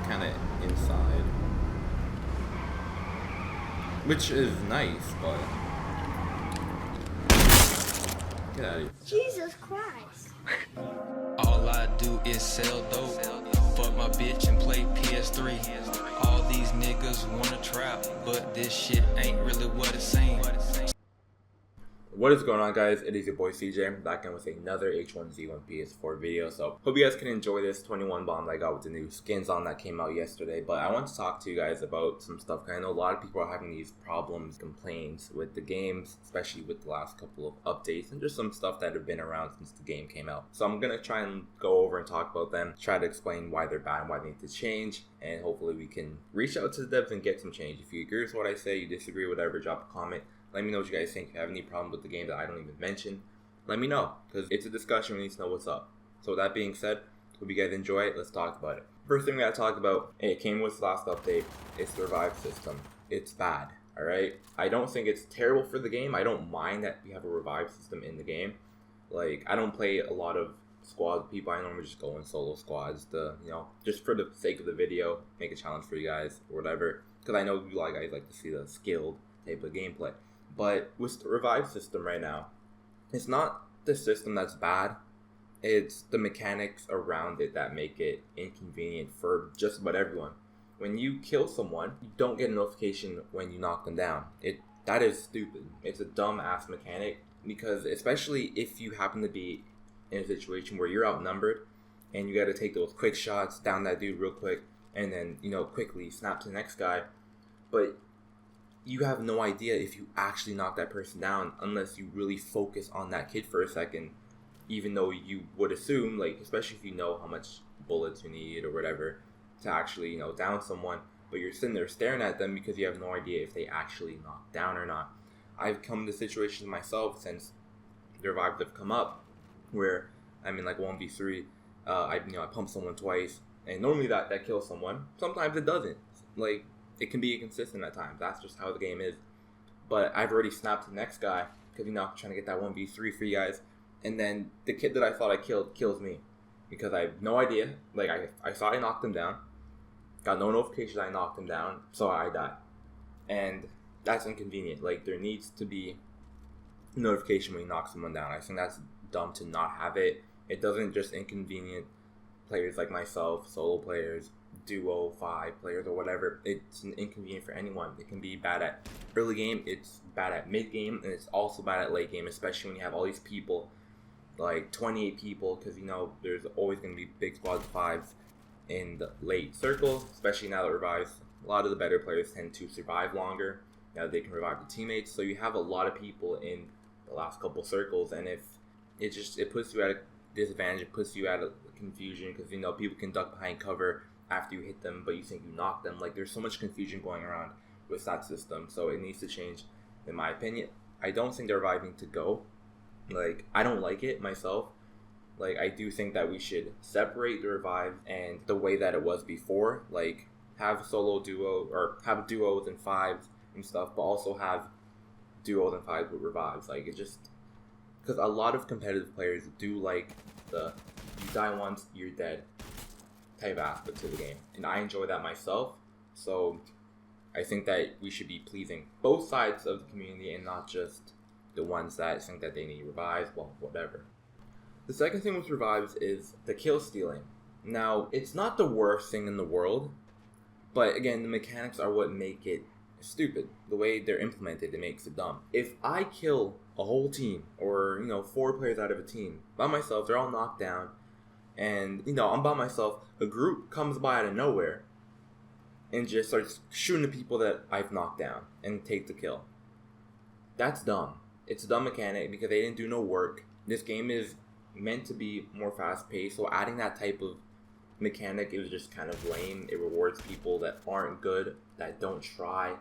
kind of inside, which is nice, but get out of here. Jesus Christ. All I do is sell dope. Fuck my bitch and play PS3. All these niggas wanna trap, but this shit ain't really what it seems. What is going on, guys? It is your boy CJ back in with another H1Z1 Ps4 video. So hope you guys can enjoy this 21 bomb that I got with the new skins on that came out yesterday. But I want to talk to you guys about some stuff, because I know a lot of people are having these problems, complaints with the games, especially with the last couple of updates and just some stuff that have been around since the game came out. So I'm gonna try and go over and talk about them, try to explain why they're bad and why they need to change, and hopefully we can reach out to the devs and get some change. If you agree with what I say, you disagree, whatever, drop a comment. Let me know what you guys think. If you have any problem with the game that I don't even mention, let me know, because it's a discussion. We need to know what's up. So with that being said, hope you guys enjoy it. Let's talk about it. First thing we gotta talk about, it came with the last update, it's the revive system. It's bad, alright? I don't think it's terrible for the game. I don't mind that we have a revive system in the game. Like, I don't play a lot of squad people. I normally just go in solo squads just for the sake of the video, make a challenge for you guys or whatever, because I know a lot of guys like to see the skilled type of gameplay. But with the revive system right now, it's not the system that's bad, it's the mechanics around it that make it inconvenient for just about everyone. When you kill someone, you don't get a notification when you knock them down. That is stupid. It's a dumb ass mechanic, because especially if you happen to be in a situation where you're outnumbered and you got to take those quick shots down that dude real quick and then quickly snap to the next guy, but you have no idea if you actually knock that person down unless you really focus on that kid for a second, even though you would assume, like, especially if you know how much bullets you need or whatever to actually, down someone, but you're sitting there staring at them because you have no idea if they actually knock down or not. I've come to situations myself since the revives have come up where I'm in like 1v3, I pump someone twice, and normally that kills someone. Sometimes it doesn't. Like, it can be inconsistent at times. That's just how the game is. But I've already snapped the next guy because, I'm trying to get that 1v3 for you guys. And then the kid that I thought I killed kills me because I have no idea. Like, I saw I knocked him down. Got no notification I knocked him down. So I died. And that's inconvenient. Like, there needs to be notification when you knock someone down. I think that's dumb to not have it. It doesn't just inconvenient players like myself, solo players, duo, 5 players, or whatever. It's inconvenient for anyone. It can be bad at early game, it's bad at mid game, and it's also bad at late game, especially when you have all these people, like 28 people, because there's always going to be big squads of 5s in the late circle, especially now that revives. A lot of the better players tend to survive longer. Now they can revive the teammates, so you have a lot of people in the last couple circles, and if it puts you at a disadvantage, it puts you at a confusion, because people can duck behind cover after you hit them, but you think you knocked them. Like, there's so much confusion going around with that system, so it needs to change, in my opinion. I don't think they're reviving to go. Like, I don't like it myself. Like, I do think that we should separate the revive and the way that it was before. Like, have solo duo, or have duos and 5s and stuff, but also have duos and 5s with revives. Like, it just, because a lot of competitive players do like the you die once, you're dead type aspect to the game, and I enjoy that myself. So I think that we should be pleasing both sides of the community and not just the ones that think that they need revives. Well, whatever. The second thing with revives is the kill stealing. Now, it's not the worst thing in the world, but again, the mechanics are what make it stupid. The way they're implemented, it makes it dumb. If I kill a whole team, or 4 players out of a team by myself, they're all knocked down, and I'm by myself, a group comes by out of nowhere and just starts shooting the people that I've knocked down and take the kill. That's dumb. It's a dumb mechanic because they didn't do no work. This game is meant to be more fast paced, so adding that type of mechanic is just kind of lame. It rewards people that aren't good, that don't try,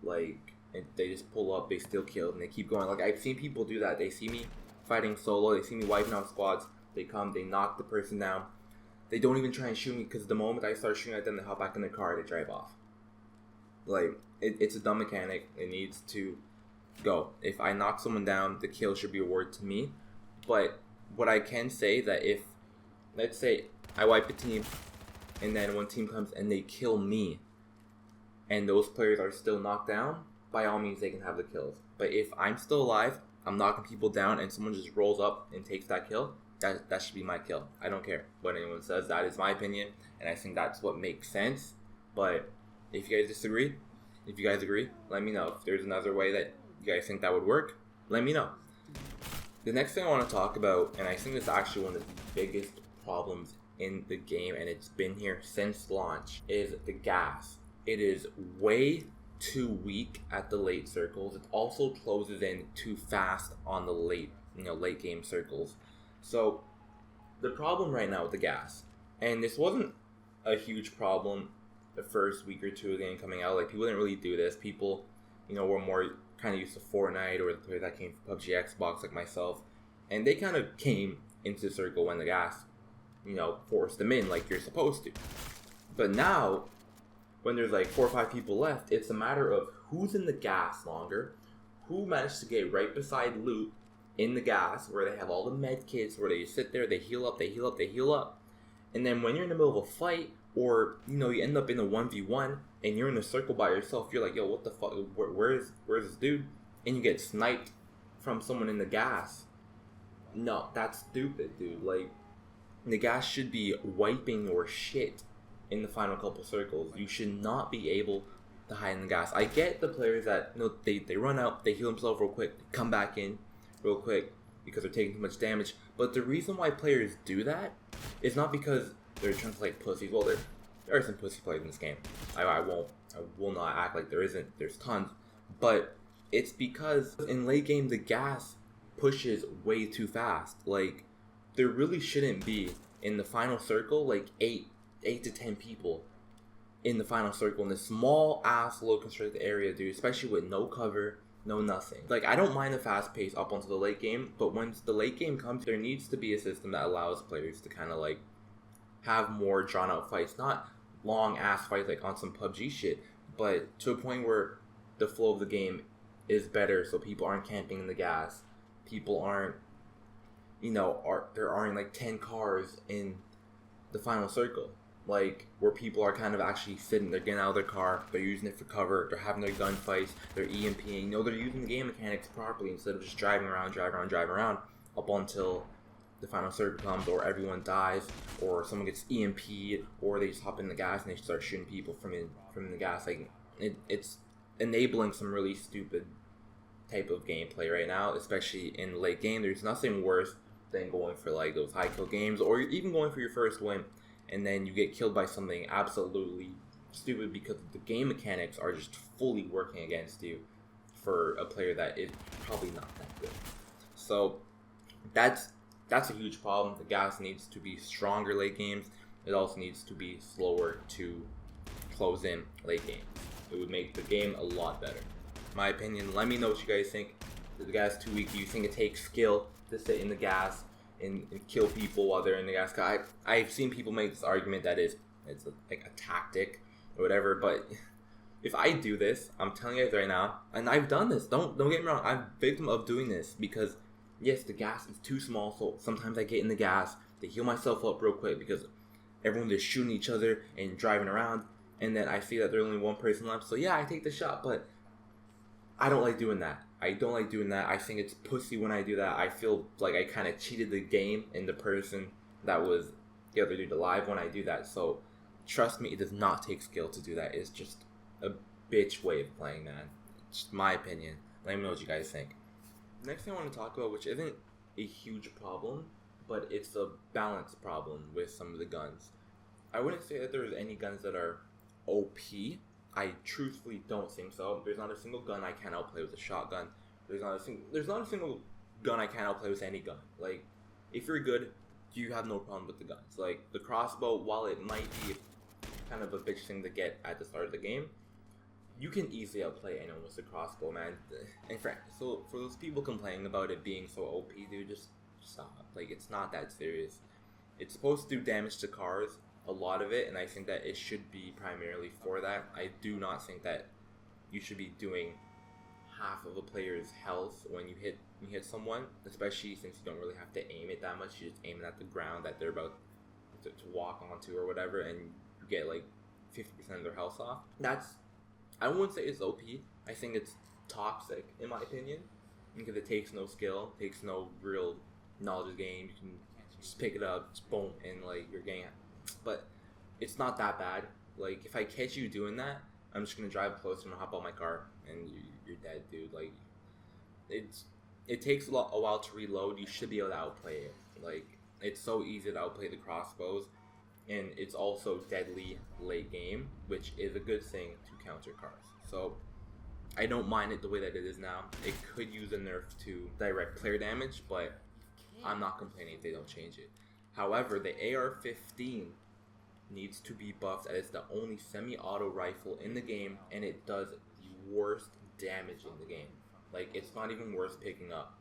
like, and they just pull up, they still kill, and they keep going. Like, I've seen people do that. They see me fighting solo, they see me wiping out squads, they come, they knock the person down. They don't even try and shoot me, because the moment I start shooting at them, they hop back in the car, they drive off. Like, it's a dumb mechanic. It needs to go. If I knock someone down, the kill should be awarded to me. But what I can say that if, let's say I wipe a team, and then one team comes and they kill me, and those players are still knocked down, by all means they can have the kills. But if I'm still alive, I'm knocking people down, and someone just rolls up and takes that kill, that should be my kill. I don't care what anyone says. That is my opinion, and I think that's what makes sense. But if you guys disagree, if you guys agree, let me know. If there's another way that you guys think that would work, let me know. The next thing I want to talk about, and I think this is actually one of the biggest problems in the game, and it's been here since launch, is the gas. It is way too weak at the late circles. It also closes in too fast on the late game circles. So the problem right now with the gas, and this wasn't a huge problem the first week or two of the game coming out. Like, people didn't really do this. People, were more kind of used to Fortnite, or the players that came from PUBG Xbox like myself, and they kind of came into the circle when the gas, forced them in like you're supposed to. But now, when there's like 4 or 5 people left, it's a matter of who's in the gas longer, who managed to get right beside loot in the gas, where they have all the med kits, where they sit there, they heal up, and then when you're in the middle of a fight, or you end up in a 1v1 and you're in a circle by yourself, you're like, yo, what the fuck, where's this dude, and you get sniped from someone in the gas. No, that's stupid, dude. Like, the gas should be wiping your shit in the final couple circles. You should not be able to hide in the gas. I get the players that they run out, they heal themselves real quick, come back in real quick because they're taking too much damage. But the reason why players do that is not because they're trying to play pussies. Well, there are some pussy players in this game. I will not act like there isn't. There's tons. But it's because in late game the gas pushes way too fast. Like, there really shouldn't be in the final circle like 8 to 10 people in the final circle in this small ass low constricted area, dude, especially with no cover, no nothing. Like, I don't mind the fast pace up onto the late game, but once the late game comes, there needs to be a system that allows players to kind of like have more drawn out fights, not long ass fights like on some PUBG shit, but to a point where the flow of the game is better, so people aren't camping in the gas, people aren't, there aren't like 10 cars in the final circle, like where people are kind of actually sitting, they're getting out of their car, they're using it for cover, they're having their gunfights, they're EMPing, they're using the game mechanics properly instead of just driving around up until the final circle comes, or everyone dies, or someone gets EMP'd, or they just hop in the gas and they start shooting people from the gas. Like, it's enabling some really stupid type of gameplay right now, especially in the late game. There's nothing worse than going for like those high kill games, or even going for your first win, and then you get killed by something absolutely stupid because the game mechanics are just fully working against you for a player that is probably not that good. So that's a huge problem. The gas needs to be stronger late games. It also needs to be slower to close in late games. It would make the game a lot better. My opinion, let me know what you guys think. Is the gas too weak? Do you think it takes skill to sit in the gas and kill people while they're in the gas? I've seen people make this argument that it's like a tactic or whatever, but if I do this, I'm telling you guys right now, and I've done this, don't get me wrong, I'm a victim of doing this, because yes, the gas is too small, so sometimes I get in the gas to heal myself up real quick because everyone's just shooting each other and driving around, and then I see that there's only one person left, so yeah, I take the shot, but I don't like doing that. I think it's pussy when I do that. I feel like I kind of cheated the game and the person that was the other dude alive when I do that, so trust me, it does not take skill to do that. It's just a bitch way of playing, man. It's just my opinion. Let me know what you guys think. Next thing I want to talk about, which isn't a huge problem, but it's a balance problem with some of the guns. I wouldn't say that there's any guns that are OP. I truthfully don't think so. There's not a single gun I can't outplay with a shotgun. There's not a single gun I can't outplay with any gun. Like, if you're good, you have no problem with the guns. Like, the crossbow, while it might be kind of a bitch thing to get at the start of the game, you can easily outplay anyone with a crossbow, man. And so for those people complaining about it being so OP, dude, just stop. Like, it's not that serious. It's supposed to do damage to cars, a lot of it, and I think that it should be primarily for that. I do not think that you should be doing half of a player's health when you hit someone, especially since you don't really have to aim it that much. You just aim it at the ground that they're about to walk onto or whatever, and get like 50% of their health off. I wouldn't say it's OP. I think it's toxic in my opinion, because it takes no skill, takes no real knowledge of the game. You can just pick it up, just boom, and like you're getting. But it's not that bad. Like if I catch you doing that, I'm just gonna drive closer and hop out my car, and you're dead, dude. Like it takes a while to reload. You should be able to outplay it. Like it's so easy to outplay the crossbows, and it's also deadly late game, which is a good thing to counter cars. So I don't mind it the way that it is now. It could use a nerf to direct player damage, but I'm not complaining if they don't change it. However, the AR-15 needs to be buffed, as it's the only semi-auto rifle in the game, and it does the worst damage in the game. Like, it's not even worth picking up.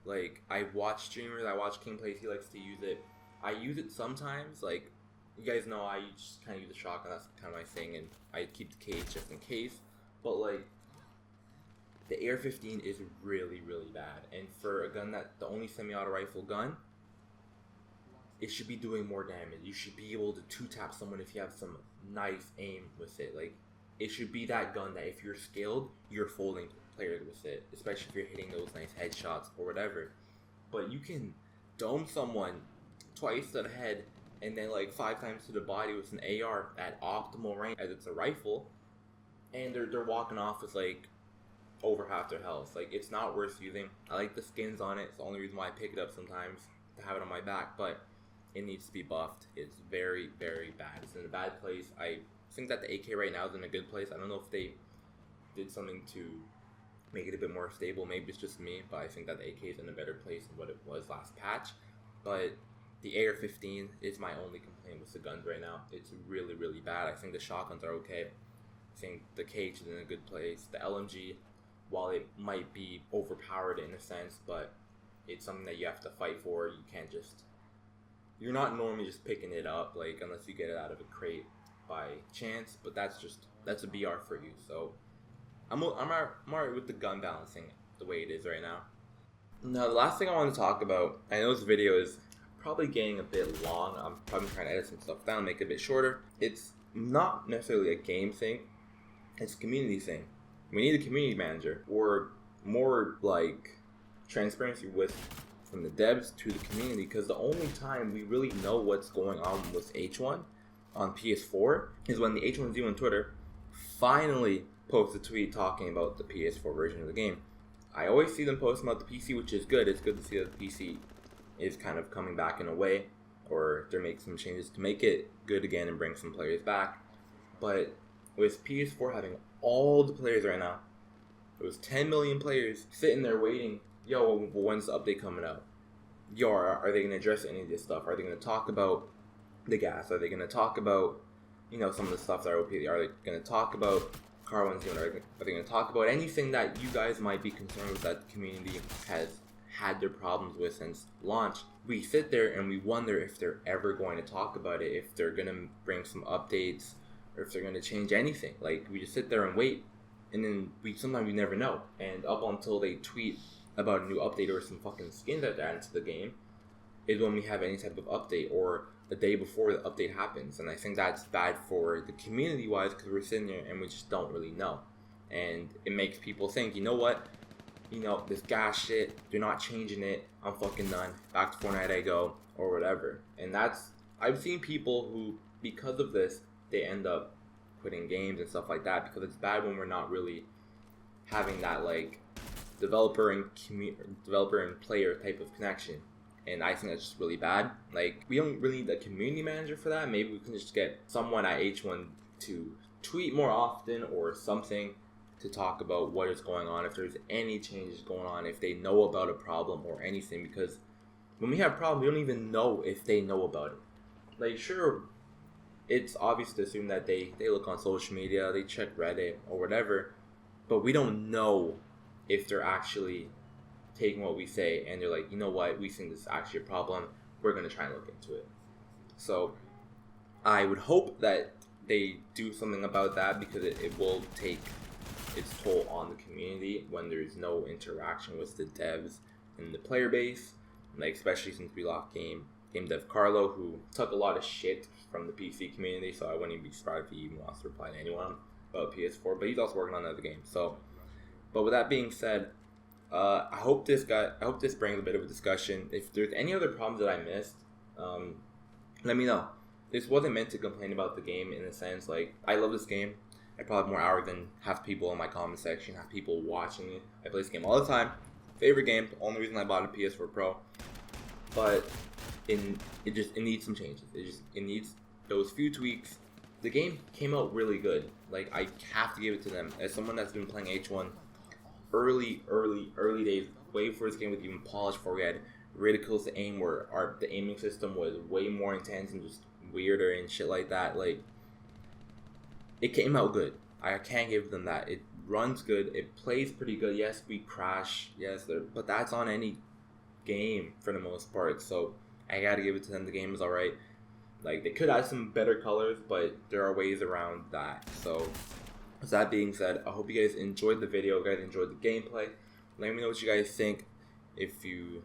Like, I watch streamers, I watch King Plays, he likes to use it. I use it sometimes, like, you guys know I just kind of use the shotgun, that's kind of my thing, and I keep the cage just in case. But, like, the AR-15 is really, really bad. And for a gun that, the only semi-auto rifle gun, it should be doing more damage. You should be able to two-tap someone if you have some nice aim with it. Like, it should be that gun that if you're skilled, you're folding players with it. Especially if you're hitting those nice headshots or whatever. But you can dome someone twice to the head and then like 5 times to the body with an AR at optimal range, as it's a rifle, and they're walking off with like over half their health. Like, it's not worth using. I like the skins on it. It's the only reason why I pick it up sometimes, to have it on my back, but it needs to be buffed. It's very, very bad. It's in a bad place. I think that the AK right now is in a good place. I don't know if they did something to make it a bit more stable. Maybe it's just me, but I think that the AK is in a better place than what it was last patch. But the AR-15 is my only complaint with the guns right now. It's really, really bad. I think the shotguns are okay. I think the cage is in a good place. The LMG, while it might be overpowered in a sense, but it's something that you have to fight for. You can't just, you're not normally just picking it up, like, unless you get it out of a crate by chance, but that's a BR for you. So I'm alright with the gun balancing the way it is right now. Now, the last thing I want to talk about, I know this video is probably getting a bit long. I'm probably trying to edit some stuff down, make it a bit shorter. It's not necessarily a game thing, it's a community thing. We need a community manager, or more like transparency from the devs to the community, because the only time we really know what's going on with H1 on PS4 is when the H1Z1 Twitter finally posts a tweet talking about the PS4 version of the game. I always see them posting about the PC, which is good. It's good to see that the PC is kind of coming back in a way, or they're making some changes to make it good again and bring some players back. But with PS4 having all the players right now, it was 10 million players sitting there waiting. Yo, when's the update coming out? Yo, are they going to address any of this stuff? Are they going to talk about the gas? Are they going to talk about, you know, some of the stuff that are OP? Are they going to talk about Car 1 Are they going to talk about anything that you guys might be concerned with that the community has had their problems with since launch? We sit there and we wonder if they're ever going to talk about it, if they're going to bring some updates, or if they're going to change anything. Like, we just sit there and wait, and then sometimes we never know. And up until they tweet about a new update or some fucking skins that add to the game is when we have any type of update, or the day before the update happens. And I think that's bad for the community wise, because we're sitting there and we just don't really know. And it makes people think, you know what, you know, this gas shit, they're not changing it, I'm fucking done, back to Fortnite I go, or whatever. And I've seen people who, because of this, they end up quitting games and stuff like that, because it's bad when we're not really having that like developer and player type of connection. And I think that's just really bad. Like, we don't really need a community manager for that. Maybe we can just get someone at H1 to tweet more often or something to talk about what is going on, if there's any changes going on, if they know about a problem or anything. Because when we have problems, we don't even know if they know about it. Like, sure, it's obvious to assume that they look on social media, they check Reddit or whatever, but we don't know if they're actually taking what we say and they're like, you know what, we think this is actually a problem, we're going to try and look into it. So I would hope that they do something about that, because it will take its toll on the community when there's no interaction with the devs and the player base. Like, especially since we lock game game dev Carlo, who took a lot of shit from the PC community, so I wouldn't even be surprised if he even wants to reply to anyone about PS4. But he's also working on another game. So, but with that being said, I hope this brings a bit of a discussion. If there's any other problems that I missed, let me know. This wasn't meant to complain about the game in a sense. Like, I love this game. I probably have more hours than half the people in my comment section, half people watching it. I play this game all the time. Favorite game. The only reason I bought a PS4 Pro. But it needs some changes. It needs those few tweaks. The game came out really good. Like, I have to give it to them. As someone that's been playing H1 early days, way before this game was even polished, before we had reticles to aim, where the aiming system was way more intense and just weirder and shit like that. Like, it came out good. I can't give them that. It runs good. It plays pretty good. Yes, we crash. Yes, but that's on any game for the most part. So I gotta give it to them. The game is alright. Like, they could add some better colors, but there are ways around that. So with that being said, I hope you guys enjoyed the video. You guys enjoyed the gameplay. Let me know what you guys think. If you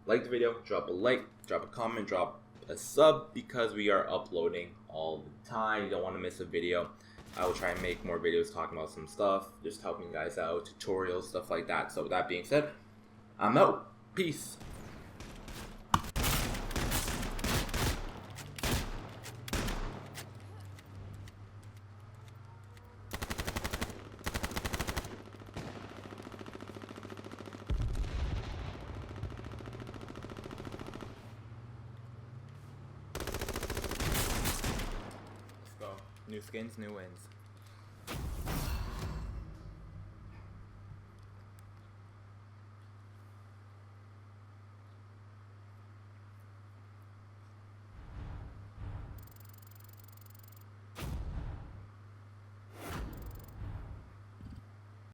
liked the video, drop a like, drop a comment, drop a sub, because we are uploading all the time. You don't want to miss a video. I will try and make more videos talking about some stuff, just helping you guys out, tutorials, stuff like that. So with that being said, I'm out. Peace. Let's go. New skins, new wins.